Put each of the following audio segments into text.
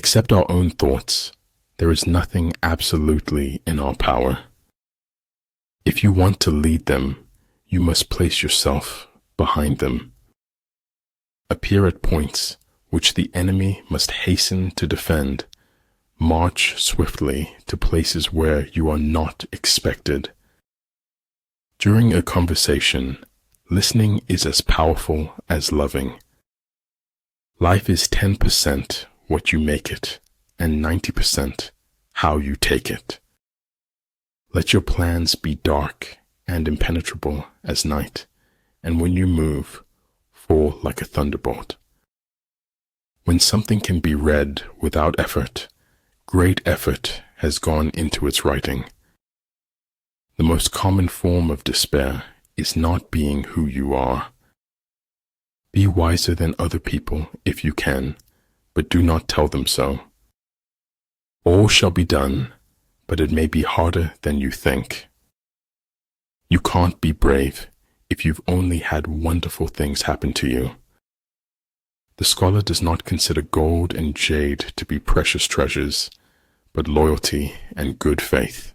Except our own thoughts, there is nothing absolutely in our power. If you want to lead them, you must place yourself behind them. Appear at points which the enemy must hasten to defend. March swiftly to places where you are not expected. During a conversation, listening is as powerful as loving. Life is 10% what you make it, and 90% how you take it. Let your plans be dark and impenetrable as night, and when you move, fall like a thunderbolt. When something can be read without effort, great effort has gone into its writing. The most common form of despair is not being who you are. Be wiser than other people if you can, but do not tell them so. All shall be done, but it may be harder than you think. You can't be brave if you've only had wonderful things happen to you. The scholar does not consider gold and jade to be precious treasures, but loyalty and good faith.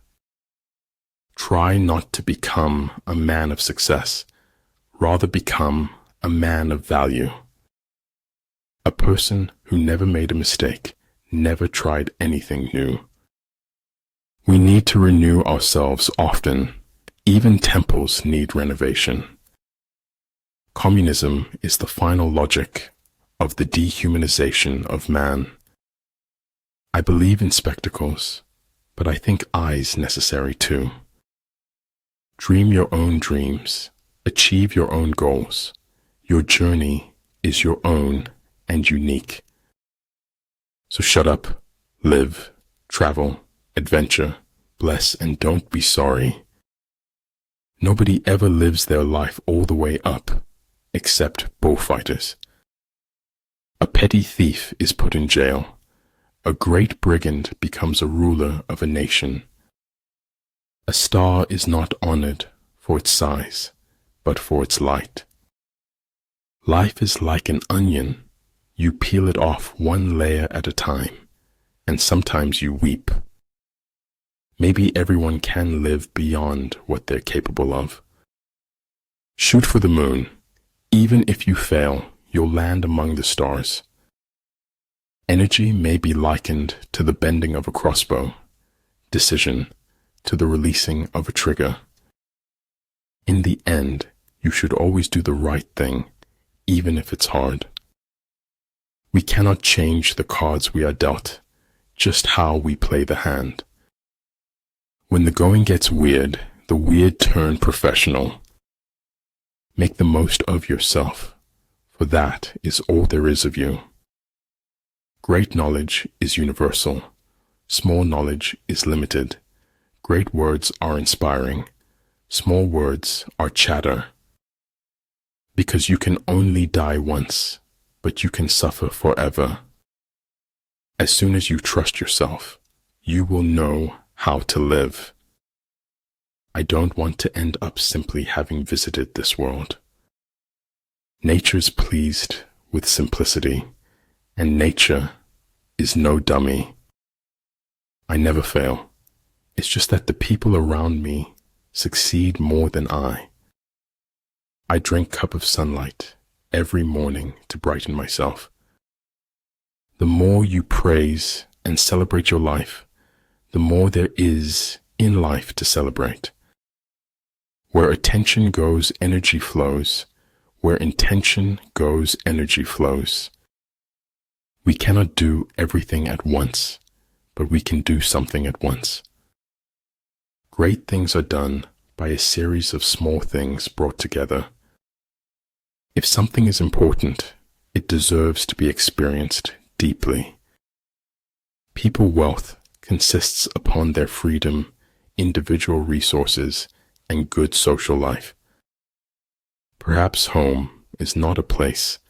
Try not to become a man of success, rather become a man of value. A person who never made a mistake never tried anything new. We need to renew ourselves often. Even temples need renovation. Communism is the final logic of the dehumanization of man. I believe in spectacles, but I think eyes necessary too. Dream your own dreams, achieve your own goals. Your journey is your own and unique. So shut up, live, travel, adventure, bless, and don't be sorry. Nobody ever lives their life all the way up, except bullfighters. A petty thief is put in jail. A great brigand becomes a ruler of a nation. A star is not honored for its size, but for its light. Life is like an onion. You peel it off one layer at a time, and sometimes you weep. Maybe everyone can live beyond what they're capable of. Shoot for the moon. Even if you fail, you'll land among the stars. Energy may be likened to the bending of a crossbow, decision to the releasing of a trigger. In the end, you should always do the right thing, even if it's hard. We cannot change the cards we are dealt, just how we play the hand. When the going gets weird, the weird turn professional. Make the most of yourself, for that is all there is of you. Great knowledge is universal. Small knowledge is limited. Great words are inspiring. Small words are chatter. Because you can only die once, but you can suffer forever. As soon as you trust yourself, you will know how to live. I don't want to end up simply having visited this world. Nature's pleased with simplicity, and nature is no dummy. I never fail. It's just that the people around me succeed more than I. I drink a cup of sunlight every morning to brighten myself. The more you praise and celebrate your life, the more there is in life to celebrate. Where attention goes, energy flows. Where intention goes, energy flows. We cannot do everything at once, but we can do something at once. Great things are done by a series of small things brought together. If something is important, it deserves to be experienced deeply. People wealth consists upon their freedom, individual resources, and good social life. Perhaps home is not a place,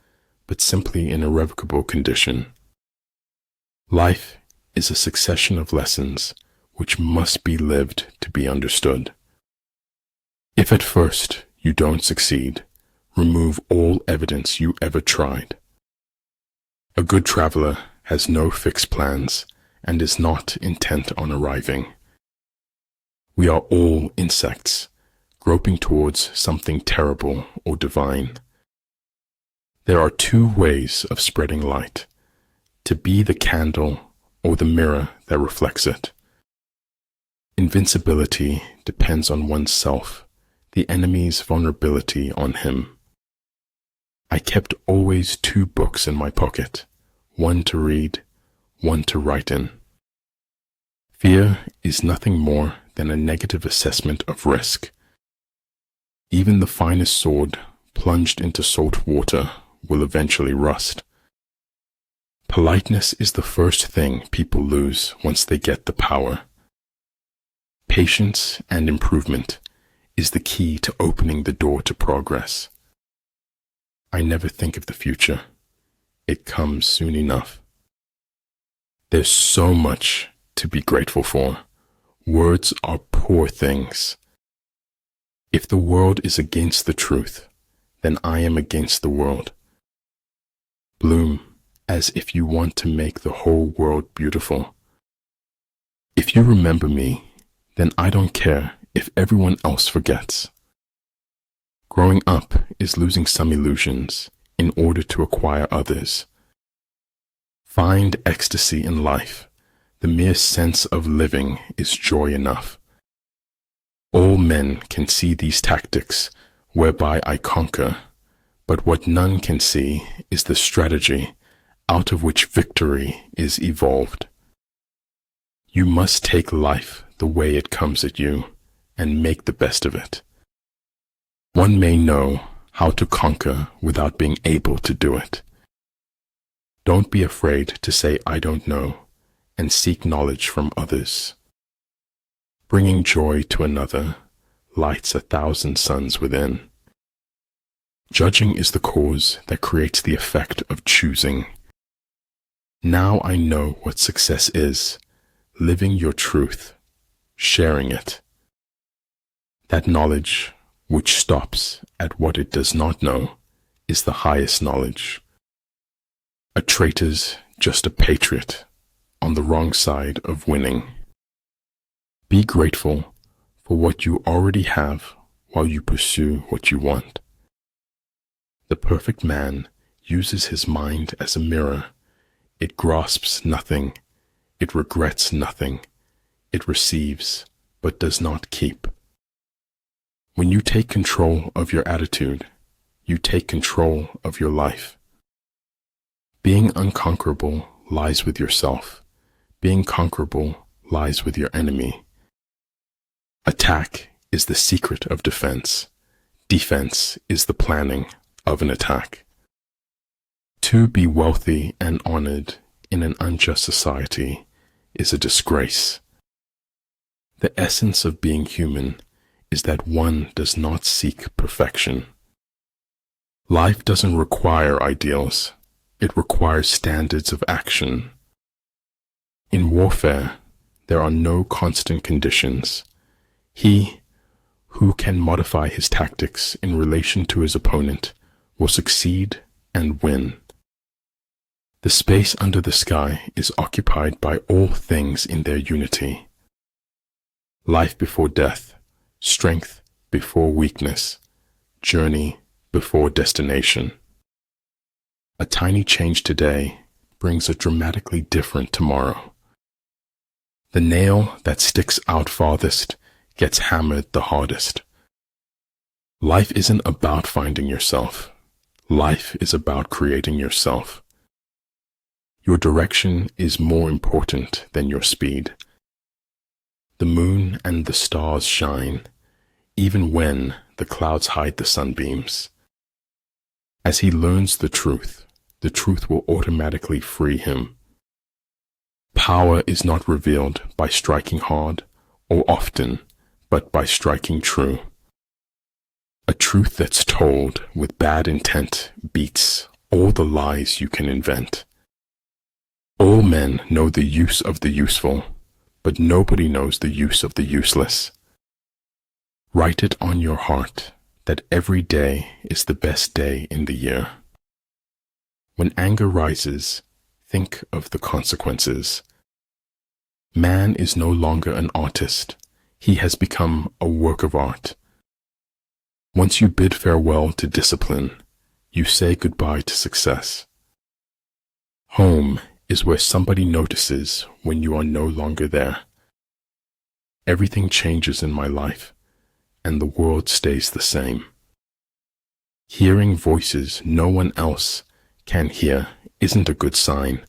but simply an irrevocable condition. Life is a succession of lessons which must be lived to be understood. If at first you don't succeed, remove all evidence you ever tried. A good traveler has no fixed plans and is not intent on arriving. We are all insects, groping towards something terrible or divine. There are two ways of spreading light: to be the candle or the mirror that reflects it. Invincibility depends on oneself, the enemy's vulnerability on him. I kept always 2 books in my pocket, one to read, one to write in. Fear is nothing more than a negative assessment of risk. Even the finest sword plunged into salt water will eventually rust. Politeness is the first thing people lose once they get the power. Patience and improvement is the key to opening the door to progress. I never think of the future. It comes soon enough. There's so much to be grateful for. Words are poor things. If the world is against the truth, then I am against the world. Bloom as if you want to make the whole world beautiful. If you remember me, then I don't care if everyone else forgets. Growing up is losing some illusions in order to acquire others. Find ecstasy in life. The mere sense of living is joy enough. All men can see these tactics whereby I conquer, but what none can see is the strategy out of which victory is evolved. You must take life the way it comes at you and make the best of it. One may know how to conquer without being able to do it. Don't be afraid to say I don't know and seek knowledge from others. Bringing joy to another lights 1,000 suns within. Judging is the cause that creates the effect of choosing. Now I know what success is: living your truth, sharing it. That knowledge, which stops at what it does not know, is the highest knowledge. A traitor's just a patriot on the wrong side of winning. Be grateful for what you already have while you pursue what you want. The perfect man uses his mind as a mirror. It grasps nothing. It regrets nothing. It receives, but does not keep. When you take control of your attitude, you take control of your life. Being unconquerable lies with yourself. Being conquerable lies with your enemy. Attack is the secret of defense. Defense is the planning of an attack. To be wealthy and honored in an unjust society is a disgrace. The essence of being human is that one does not seek perfection. Life doesn't require ideals. It requires standards of action. In warfare, there are no constant conditions. He who can modify his tactics in relation to his opponent will succeed and win. The space under the sky is occupied by all things in their unity. Life before death, strength before weakness, journey before destination. A tiny change today brings a dramatically different tomorrow. The nail that sticks out farthest gets hammered the hardest. Life isn't about finding yourself. Life is about creating yourself. Your direction is more important than your speed. The moon and the stars shine, even when the clouds hide the sunbeams. As he learns the truth will automatically free him. Power is not revealed by striking hard or often, but by striking true. A truth that's told with bad intent beats all the lies you can invent. All men know the use of the useful, but nobody knows the use of the useless. Write it on your heart that every day is the best day in the year. When anger rises, think of the consequences. Man is no longer an artist. He has become a work of art. Once you bid farewell to discipline, you say goodbye to success. Home is where somebody notices when you are no longer there. Everything changes in my life, and the world stays the same. Hearing voices no one else can hear isn't a good sign,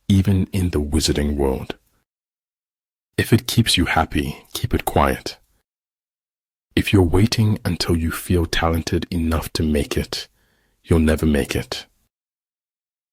even in the wizarding world. If it keeps you happy, keep it quiet. If you're waiting until you feel talented enough to make it, you'll never make it.